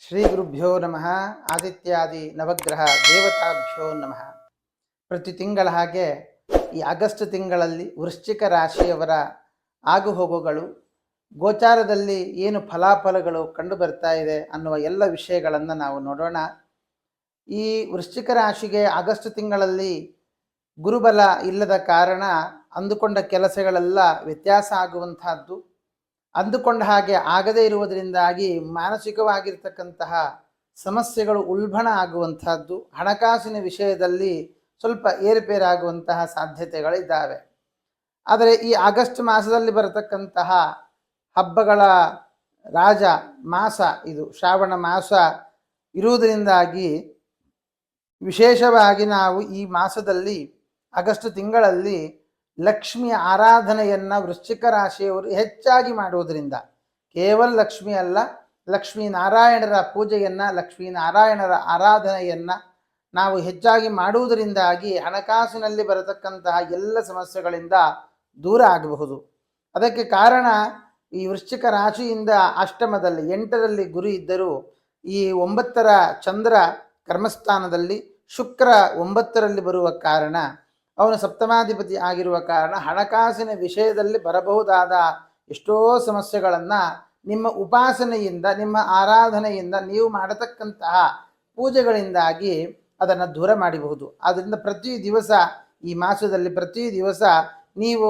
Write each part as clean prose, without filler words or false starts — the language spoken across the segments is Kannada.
ಶ್ರೀ ಗುರುಭ್ಯೋ ನಮಃ. ಆದಿತ್ಯಾದಿ ನವಗ್ರಹ ದೇವತಾಭ್ಯೋ ನಮಃ. ಪ್ರತಿ ತಿಂಗಳ ಹಾಗೆ ಈ ಆಗಸ್ಟ್ ತಿಂಗಳಲ್ಲಿ ವೃಶ್ಚಿಕ ರಾಶಿಯವರ ಆಗುಹೋಗುಗಳು, ಗೋಚಾರದಲ್ಲಿ ಏನು ಫಲಾಫಲಗಳು ಕಂಡು ಬರ್ತಾ ಇದೆ ಅನ್ನುವ ಎಲ್ಲ ವಿಷಯಗಳನ್ನು ನಾವು ನೋಡೋಣ. ಈ ವೃಶ್ಚಿಕ ರಾಶಿಗೆ ಆಗಸ್ಟ್ ತಿಂಗಳಲ್ಲಿ ಗುರುಬಲ ಇಲ್ಲದ ಕಾರಣ ಅಂದುಕೊಂಡ ಕೆಲಸಗಳೆಲ್ಲ ವ್ಯತ್ಯಾಸ ಆಗುವಂತಹದ್ದು, ಅಂದುಕೊಂಡ ಹಾಗೆ ಆಗದೇ ಇರುವುದರಿಂದಾಗಿ ಮಾನಸಿಕವಾಗಿರ್ತಕ್ಕಂತಹ ಸಮಸ್ಯೆಗಳು ಉಲ್ಬಣ ಆಗುವಂತಹದ್ದು, ಹಣಕಾಸಿನ ವಿಷಯದಲ್ಲಿ ಸ್ವಲ್ಪ ಏರುಪೇರಾಗುವಂತಹ ಸಾಧ್ಯತೆಗಳಿದ್ದಾವೆ. ಆದರೆ ಈ ಆಗಸ್ಟ್ ಮಾಸದಲ್ಲಿ ಬರತಕ್ಕಂತಹ ಹಬ್ಬಗಳ ರಾಜ ಮಾಸ ಇದು ಶ್ರಾವಣ ಮಾಸ ಇರುವುದರಿಂದಾಗಿ ವಿಶೇಷವಾಗಿ ನಾವು ಈ ಮಾಸದಲ್ಲಿ ಆಗಸ್ಟ್ ತಿಂಗಳಲ್ಲಿ ಲಕ್ಷ್ಮಿಯ ಆರಾಧನೆಯನ್ನು ವೃಶ್ಚಿಕ ರಾಶಿಯವರು ಹೆಚ್ಚಾಗಿ ಮಾಡುವುದರಿಂದ, ಕೇವಲ ಲಕ್ಷ್ಮಿ ಅಲ್ಲ, ಲಕ್ಷ್ಮೀನಾರಾಯಣರ ಪೂಜೆಯನ್ನು, ಲಕ್ಷ್ಮೀನಾರಾಯಣರ ಆರಾಧನೆಯನ್ನು ನಾವು ಹೆಚ್ಚಾಗಿ ಮಾಡುವುದರಿಂದಾಗಿ ಹಣಕಾಸಿನಲ್ಲಿ ಬರತಕ್ಕಂತಹ ಎಲ್ಲ ಸಮಸ್ಯೆಗಳಿಂದ ದೂರ ಆಗಬಹುದು. ಅದಕ್ಕೆ ಕಾರಣ ಈ ವೃಶ್ಚಿಕ ರಾಶಿಯಿಂದ ಅಷ್ಟಮದಲ್ಲಿ 8ರಲ್ಲಿ ಗುರು ಇದ್ದರೂ ಈ 9ರ ಚಂದ್ರ ಕರ್ಮಸ್ಥಾನದಲ್ಲಿ, ಶುಕ್ರ 9ರಲ್ಲಿ ಬರುವ ಕಾರಣ, ಅವನು ಸಪ್ತಮಾಧಿಪತಿ ಆಗಿರುವ ಕಾರಣ ಹಣಕಾಸಿನ ವಿಷಯದಲ್ಲಿ ಬರಬಹುದಾದ ಎಷ್ಟೋ ಸಮಸ್ಯೆಗಳನ್ನು ನಿಮ್ಮ ಉಪಾಸನೆಯಿಂದ, ನಿಮ್ಮ ಆರಾಧನೆಯಿಂದ, ನೀವು ಮಾಡತಕ್ಕಂತಹ ಪೂಜೆಗಳಿಂದಾಗಿ ಅದನ್ನು ದೂರ ಮಾಡಬಹುದು. ಆದ್ದರಿಂದ ಪ್ರತಿ ದಿವಸ ಈ ಮಾಸದಲ್ಲಿ ಪ್ರತಿ ದಿವಸ ನೀವು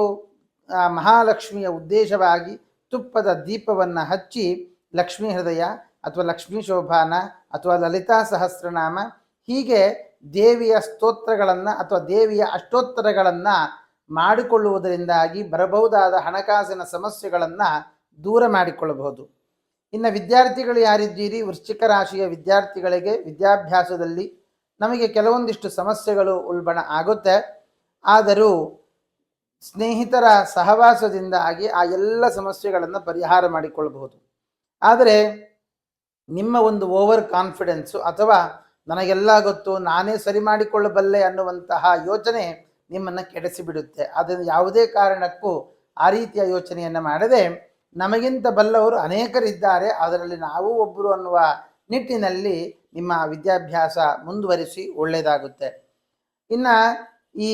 ಮಹಾಲಕ್ಷ್ಮಿಯ ಉದ್ದೇಶವಾಗಿ ತುಪ್ಪದ ದೀಪವನ್ನು ಹಚ್ಚಿ ಲಕ್ಷ್ಮೀ ಹೃದಯ ಅಥವಾ ಲಕ್ಷ್ಮೀ ಶೋಭಾನ ಅಥವಾ ಲಲಿತಾ ಸಹಸ್ರನಾಮ ಹೀಗೆ ದೇವಿಯ ಸ್ತೋತ್ರಗಳನ್ನು ಅಥವಾ ದೇವಿಯ ಅಷ್ಟೋತ್ತರಗಳನ್ನು ಮಾಡಿಕೊಳ್ಳುವುದರಿಂದಾಗಿ ಬರಬಹುದಾದ ಹಣಕಾಸಿನ ಸಮಸ್ಯೆಗಳನ್ನು ದೂರ ಮಾಡಿಕೊಳ್ಳಬಹುದು. ಇನ್ನು ವಿದ್ಯಾರ್ಥಿಗಳು ಯಾರಿದ್ದೀರಿ, ವೃಶ್ಚಿಕ ರಾಶಿಯ ವಿದ್ಯಾರ್ಥಿಗಳಿಗೆ ವಿದ್ಯಾಭ್ಯಾಸದಲ್ಲಿ ನಮಗೆ ಕೆಲವೊಂದಿಷ್ಟು ಸಮಸ್ಯೆಗಳು ಉಲ್ಬಣ ಆಗುತ್ತೆ. ಆದರೂ ಸ್ನೇಹಿತರ ಸಹವಾಸದಿಂದಾಗಿ ಆ ಎಲ್ಲ ಸಮಸ್ಯೆಗಳನ್ನು ಪರಿಹಾರ ಮಾಡಿಕೊಳ್ಳಬಹುದು. ಆದರೆ ನಿಮ್ಮ ಒಂದು ಓವರ್ ಕಾನ್ಫಿಡೆನ್ಸು ಅಥವಾ ನನಗೆಲ್ಲ ಗೊತ್ತು, ನಾನೇ ಸರಿ ಮಾಡಿಕೊಳ್ಳಬಲ್ಲೆ ಅನ್ನುವಂತಹ ಯೋಚನೆ ನಿಮ್ಮನ್ನು ಕೆಡಿಸಿಬಿಡುತ್ತೆ. ಅದನ್ನು ಯಾವುದೇ ಕಾರಣಕ್ಕೂ ಆ ರೀತಿಯ ಯೋಚನೆಯನ್ನು ಮಾಡದೆ, ನಮಗಿಂತ ಬಲ್ಲವರು ಅನೇಕರಿದ್ದಾರೆ, ಅದರಲ್ಲಿ ನಾವು ಒಬ್ಬರು ಅನ್ನುವ ನಿಟ್ಟಿನಲ್ಲಿ ನಿಮ್ಮ ವಿದ್ಯಾಭ್ಯಾಸ ಮುಂದುವರಿಸಿ ಒಳ್ಳೆಯದಾಗುತ್ತೆ. ಇನ್ನು ಈ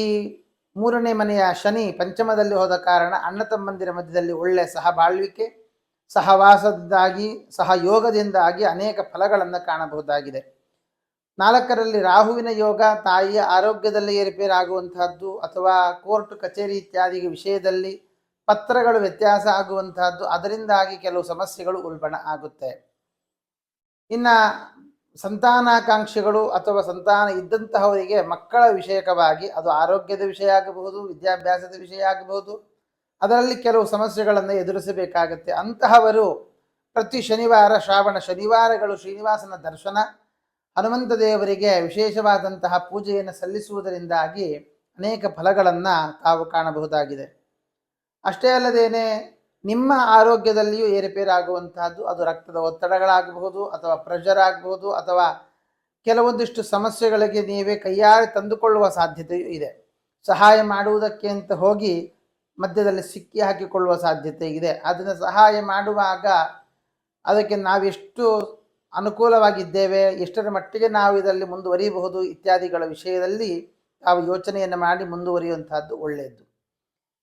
3ನೇ ಮನೆಯ ಶನಿ ಪಂಚಮದಲ್ಲಿ ಹೋದ ಕಾರಣ ಅಣ್ಣ ತಮ್ಮಂದಿರ ಮಧ್ಯದಲ್ಲಿ ಒಳ್ಳೆಯ ಸಹಬಾಳ್ವಿಕೆ, ಸಹವಾಸದಿಂದಾಗಿ, ಸಹಯೋಗದಿಂದಾಗಿ ಅನೇಕ ಫಲಗಳನ್ನು ಕಾಣಬಹುದಾಗಿದೆ. 4ರಲ್ಲಿ ರಾಹುವಿನ ಯೋಗ, ತಾಯಿಯ ಆರೋಗ್ಯದಲ್ಲಿ ಏರುಪೇರಾಗುವಂತಹದ್ದು ಅಥವಾ ಕೋರ್ಟ್ ಕಚೇರಿ ಇತ್ಯಾದಿ ವಿಷಯದಲ್ಲಿ ಪತ್ರಗಳು ವ್ಯತ್ಯಾಸ ಆಗುವಂತಹದ್ದು, ಅದರಿಂದಾಗಿ ಕೆಲವು ಸಮಸ್ಯೆಗಳು ಉಲ್ಬಣ ಆಗುತ್ತೆ. ಇನ್ನು ಸಂತಾನಾಕಾಂಕ್ಷಿಗಳು ಅಥವಾ ಸಂತಾನ ಇದ್ದಂತಹವರಿಗೆ ಮಕ್ಕಳ ವಿಷಯಕವಾಗಿ, ಅದು ಆರೋಗ್ಯದ ವಿಷಯ ಆಗಬಹುದು, ವಿದ್ಯಾಭ್ಯಾಸದ ವಿಷಯ ಆಗಬಹುದು, ಅದರಲ್ಲಿ ಕೆಲವು ಸಮಸ್ಯೆಗಳನ್ನು ಎದುರಿಸಬೇಕಾಗತ್ತೆ. ಅಂತಹವರು ಪ್ರತಿ ಶನಿವಾರ, ಶ್ರಾವಣ ಶನಿವಾರಗಳು ಶ್ರೀನಿವಾಸನ ದರ್ಶನ, ಹನುಮಂತ ದೇವರಿಗೆ ವಿಶೇಷವಾದಂತಹ ಪೂಜೆಯನ್ನು ಸಲ್ಲಿಸುವುದರಿಂದಾಗಿ ಅನೇಕ ಫಲಗಳನ್ನು ತಾವು ಕಾಣಬಹುದಾಗಿದೆ. ಅಷ್ಟೇ ಅಲ್ಲದೇನೆ ನಿಮ್ಮ ಆರೋಗ್ಯದಲ್ಲಿಯೂ ಏರುಪೇರಾಗುವಂತಹದ್ದು, ಅದು ರಕ್ತದ ಒತ್ತಡಗಳಾಗಬಹುದು ಅಥವಾ ಪ್ರೆಷರ್ ಆಗಬಹುದು ಅಥವಾ ಕೆಲವೊಂದಿಷ್ಟು ಸಮಸ್ಯೆಗಳಿಗೆ ನೀವೇ ಕೈಯಾರೆ ತಂದುಕೊಳ್ಳುವ ಸಾಧ್ಯತೆಯೂ ಇದೆ. ಸಹಾಯ ಮಾಡುವುದಕ್ಕೆ ಅಂತ ಹೋಗಿ ಮಧ್ಯದಲ್ಲಿ ಸಿಕ್ಕಿ ಹಾಕಿಕೊಳ್ಳುವ ಸಾಧ್ಯತೆ ಇದೆ. ಅದನ್ನು ಸಹಾಯ ಮಾಡುವಾಗ ಅದಕ್ಕೆ ನಾವೆಷ್ಟು ಅನುಕೂಲವಾಗಿದ್ದೇವೆ, ಎಷ್ಟರ ಮಟ್ಟಿಗೆ ನಾವು ಇದರಲ್ಲಿ ಮುಂದುವರಿಯಬಹುದು ಇತ್ಯಾದಿಗಳ ವಿಷಯದಲ್ಲಿ ತಾವು ಯೋಚನೆಯನ್ನು ಮಾಡಿ ಮುಂದುವರಿಯುವಂತಹದ್ದು ಒಳ್ಳೆಯದು.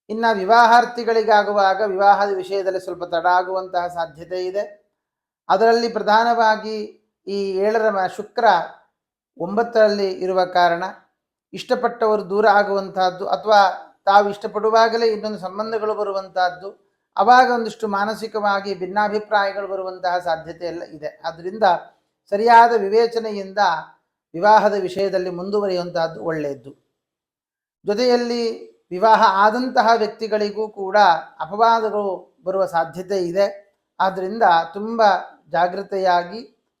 ಇನ್ನು ವಿವಾಹಾರ್ಥಿಗಳಿಗಾಗುವಾಗ ವಿವಾಹದ ವಿಷಯದಲ್ಲಿ ಸ್ವಲ್ಪ ತಡ ಆಗುವಂತಹ ಸಾಧ್ಯತೆ ಇದೆ. ಅದರಲ್ಲಿ ಪ್ರಧಾನವಾಗಿ ಈ 7ರ ಶುಕ್ರ 9ರಲ್ಲಿ ಇರುವ ಕಾರಣ ಇಷ್ಟಪಟ್ಟವರು ದೂರ ಆಗುವಂತಹದ್ದು ಅಥವಾ ತಾವು ಇಷ್ಟಪಡುವಾಗಲೇ ಇನ್ನೊಂದು ಸಂಬಂಧಗಳು ಬರುವಂತಹದ್ದು, ಆವಾಗ ಒಂದಿಷ್ಟು ಮಾನಸಿಕವಾಗಿ ಭಿನ್ನಾಭಿಪ್ರಾಯಗಳು ಬರುವಂತಹ ಸಾಧ್ಯತೆ ಎಲ್ಲ ಇದೆ. ಆದ್ದರಿಂದ ಸರಿಯಾದ ವಿವೇಚನೆಯಿಂದ ವಿವಾಹದ ವಿಷಯದಲ್ಲಿ ಮುಂದುವರಿಯುವಂತಹದ್ದು ಒಳ್ಳೆಯದು. ಜೊತೆಯಲ್ಲಿ ವಿವಾಹ ಆದಂತಹ ವ್ಯಕ್ತಿಗಳಿಗೂ ಕೂಡ ಅಪವಾದಗಳು ಬರುವ ಸಾಧ್ಯತೆ ಇದೆ. ಆದ್ದರಿಂದ ತುಂಬ ಜಾಗೃತೆಯಾಗಿ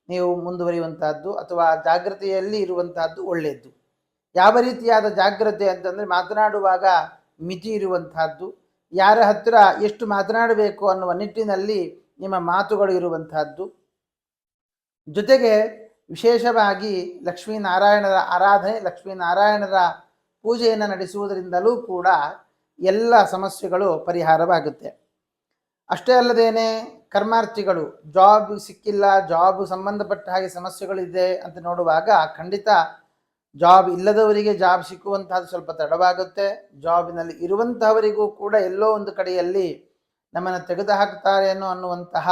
ನೀವು ಮುಂದುವರಿಯುವಂತಹದ್ದು ಅಥವಾ ಜಾಗೃತೆಯಲ್ಲಿ ಇರುವಂತಹದ್ದು ಒಳ್ಳೆಯದು. ಯಾವ ರೀತಿಯಾದ ಜಾಗ್ರತೆ ಅಂತಂದರೆ, ಮಾತನಾಡುವಾಗ ಮಿತಿ ಇರುವಂತಹದ್ದು, ಯಾರ ಹತ್ತಿರ ಎಷ್ಟು ಮಾತನಾಡಬೇಕು ಅನ್ನುವ ನಿಟ್ಟಿನಲ್ಲಿ ನಿಮ್ಮ ಮಾತುಗಳು ಇರುವಂತಹದ್ದು, ಜೊತೆಗೆ ವಿಶೇಷವಾಗಿ ಲಕ್ಷ್ಮೀನಾರಾಯಣರ ಆರಾಧನೆ, ಲಕ್ಷ್ಮೀನಾರಾಯಣರ ಪೂಜೆಯನ್ನು ನಡೆಸುವುದರಿಂದಲೂ ಕೂಡ ಎಲ್ಲ ಸಮಸ್ಯೆಗಳು ಪರಿಹಾರವಾಗುತ್ತೆ. ಅಷ್ಟೇ ಅಲ್ಲದೇನೆ ಕರ್ಮಾರ್ಥಿಗಳು ಜಾಬ್ ಸಿಕ್ಕಿಲ್ಲ, ಜಾಬ್ ಸಂಬಂಧಪಟ್ಟ ಹಾಗೆ ಸಮಸ್ಯೆಗಳಿದೆ ಅಂತ ನೋಡುವಾಗ ಖಂಡಿತ ಜಾಬ್ ಇಲ್ಲದವರಿಗೆ ಜಾಬ್ ಸಿಕ್ಕುವಂತಹದ್ದು ಸ್ವಲ್ಪ ತಡವಾಗುತ್ತೆ. ಜಾಬಿನಲ್ಲಿ ಇರುವಂತಹವರಿಗೂ ಕೂಡ ಎಲ್ಲೋ ಒಂದು ಕಡೆಯಲ್ಲಿ ನಮ್ಮನ್ನು ತೆಗೆದು ಹಾಕ್ತಾರೇನೋ ಅನ್ನುವಂತಹ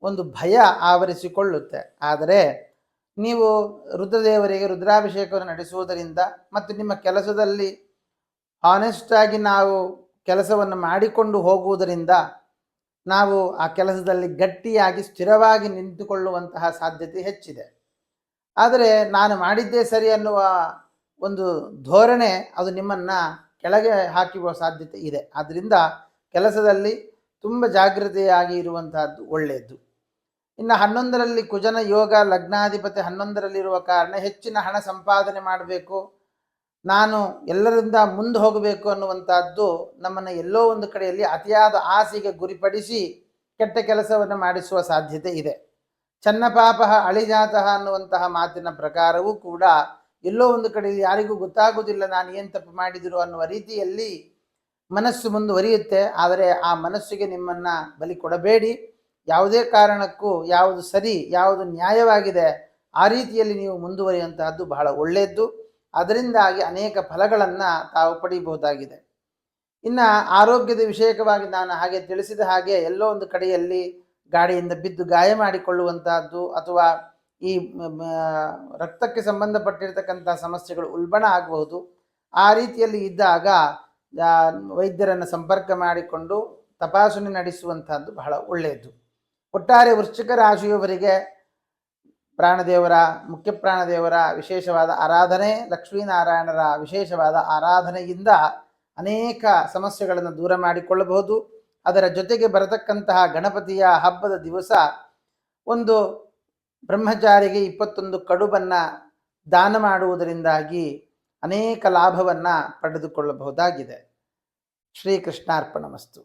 ಒಂದು ಭಯ ಆವರಿಸಿಕೊಳ್ಳುತ್ತೆ. ಆದರೆ ನೀವು ರುದ್ರದೇವರಿಗೆ ರುದ್ರಾಭಿಷೇಕವನ್ನು ನಡೆಸುವುದರಿಂದ ಮತ್ತು ನಿಮ್ಮ ಕೆಲಸದಲ್ಲಿ ಹಾನೆಸ್ಟ್ ಆಗಿ ನಾವು ಕೆಲಸವನ್ನು ಮಾಡಿಕೊಂಡು ಹೋಗುವುದರಿಂದ ನಾವು ಆ ಕೆಲಸದಲ್ಲಿ ಗಟ್ಟಿಯಾಗಿ ಸ್ಥಿರವಾಗಿ ನಿಂತುಕೊಳ್ಳುವಂತಹ ಸಾಧ್ಯತೆ ಹೆಚ್ಚಿದೆ. ಆದರೆ ನಾನು ಮಾಡಿದ್ದೇ ಸರಿ ಅನ್ನುವ ಒಂದು ಧೋರಣೆ ಅದು ನಿಮ್ಮನ್ನು ಕೆಳಗೆ ಹಾಕುವ ಸಾಧ್ಯತೆ ಇದೆ. ಆದ್ದರಿಂದ ಕೆಲಸದಲ್ಲಿ ತುಂಬ ಜಾಗೃತೆಯಾಗಿ ಇರುವಂತಹದ್ದು ಒಳ್ಳೆಯದು. ಇನ್ನು 11ರಲ್ಲಿ ಕುಜನ ಯೋಗ, ಲಗ್ನಾಧಿಪತಿ 11ರಲ್ಲಿರುವ ಕಾರಣ ಹೆಚ್ಚಿನ ಹಣ ಸಂಪಾದನೆ ಮಾಡಬೇಕು, ನಾನು ಎಲ್ಲರಿಂದ ಮುಂದೆ ಹೋಗಬೇಕು ಅನ್ನುವಂಥದ್ದು ನಮ್ಮನ್ನು ಎಲ್ಲೋ ಒಂದು ಕಡೆಯಲ್ಲಿ ಅತಿಯಾದ ಆಸೆಗೆ ಗುರಿಪಡಿಸಿ ಕೆಟ್ಟ ಕೆಲಸವನ್ನು ಮಾಡಿಸುವ ಸಾಧ್ಯತೆ ಇದೆ. ಚನ್ನಪಾಪಃ ಅಳಿಜಾತಃ ಅನ್ನುವಂತಹ ಮಾತಿನ ಪ್ರಕಾರವೂ ಕೂಡ ಎಲ್ಲೋ ಒಂದು ಕಡೆಯಲ್ಲಿ ಯಾರಿಗೂ ಗೊತ್ತಾಗುವುದಿಲ್ಲ ನಾನು ಏನು ತಪ್ಪು ಮಾಡಿದ್ರು ಅನ್ನುವ ರೀತಿಯಲ್ಲಿ ಮನಸ್ಸು ಮುಂದುವರಿಯುತ್ತೆ. ಆದರೆ ಆ ಮನಸ್ಸಿಗೆ ನಿಮ್ಮನ್ನು ಬಲಿ ಕೊಡಬೇಡಿ. ಯಾವುದೇ ಕಾರಣಕ್ಕೂ ಯಾವುದು ಸರಿ, ಯಾವುದು ನ್ಯಾಯವಾಗಿದೆ ಆ ರೀತಿಯಲ್ಲಿ ನೀವು ಮುಂದುವರಿಯುವಂತಹದ್ದು ಬಹಳ ಒಳ್ಳೆಯದು. ಅದರಿಂದಾಗಿ ಅನೇಕ ಫಲಗಳನ್ನು ತಾವು ಪಡೆಯಬಹುದಾಗಿದೆ. ಇನ್ನು ಆರೋಗ್ಯದ ವಿಷಯಕವಾಗಿ ನಾನು ಹಾಗೆ ತಿಳಿಸಿದ ಹಾಗೆ ಎಲ್ಲೋ ಒಂದು ಕಡೆಯಲ್ಲಿ ಗಾಡಿಯಿಂದ ಬಿದ್ದು ಗಾಯ ಮಾಡಿಕೊಳ್ಳುವಂತಹದ್ದು ಅಥವಾ ಈ ರಕ್ತಕ್ಕೆ ಸಂಬಂಧಪಟ್ಟಿರ್ತಕ್ಕಂಥ ಸಮಸ್ಯೆಗಳು ಉಲ್ಬಣ ಆಗಬಹುದು. ಆ ರೀತಿಯಲ್ಲಿ ಇದ್ದಾಗ ವೈದ್ಯರನ್ನು ಸಂಪರ್ಕ ಮಾಡಿಕೊಂಡು ತಪಾಸಣೆ ನಡೆಸುವಂತಹದ್ದು ಬಹಳ ಒಳ್ಳೆಯದು. ಒಟ್ಟಾರೆ ವೃಶ್ಚಿಕ ರಾಶಿಯವರಿಗೆ ಪ್ರಾಣದೇವರ, ಮುಖ್ಯ ಪ್ರಾಣದೇವರ ವಿಶೇಷವಾದ ಆರಾಧನೆ, ಲಕ್ಷ್ಮೀನಾರಾಯಣರ ವಿಶೇಷವಾದ ಆರಾಧನೆಯಿಂದ ಅನೇಕ ಸಮಸ್ಯೆಗಳನ್ನು ದೂರ ಮಾಡಿಕೊಳ್ಳಬಹುದು. ಅದರ ಜೊತೆಗೆ ಬರತಕ್ಕಂತಹ ಗಣಪತಿಯ ಹಬ್ಬದ ದಿವಸ ಒಂದು ಬ್ರಹ್ಮಚಾರಿಗೆ 21 ಕಡುಬನ್ನು ದಾನ ಮಾಡುವುದರಿಂದಾಗಿ ಅನೇಕ ಲಾಭವನ್ನು ಪಡೆದುಕೊಳ್ಳಬಹುದಾಗಿದೆ. ಶ್ರೀಕೃಷ್ಣಾರ್ಪಣಮಸ್ತು.